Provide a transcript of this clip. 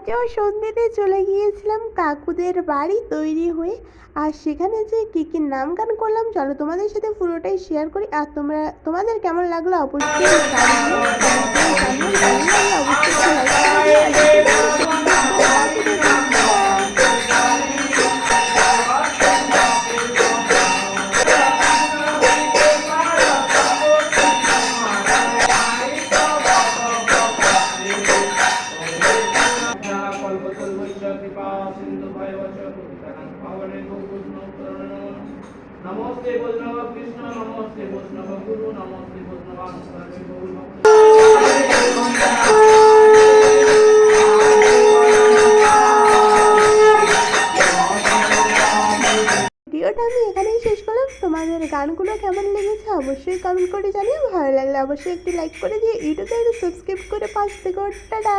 আজও সন্ধ্যেতে চলে গিয়েছিলাম কাকুদের বাড়ি তৈরি হয়ে। আর সেখানে যে কী কী নাম গান করলাম চলো তোমাদের সাথে পুরোটাই শেয়ার করি। আর তোমাদের কেমন লাগলো অবশ্যই नमस्ते वैष्णव कृष्ण नमस्ते वैष्णव गुरु नमस्ते वैष्णवाचार्य ভিডিওটা আমি এখানেই শেষ করলাম। তোমাদের গানগুলো কেমন লেগেছে অবশ্যই কমেন্ট করে জানিও। ভালো লাগলে অবশ্যই একটি লাইক করে দিয়ে ইউটিউবে সাবস্ক্রাইব করে পাশ থেকে টাটা।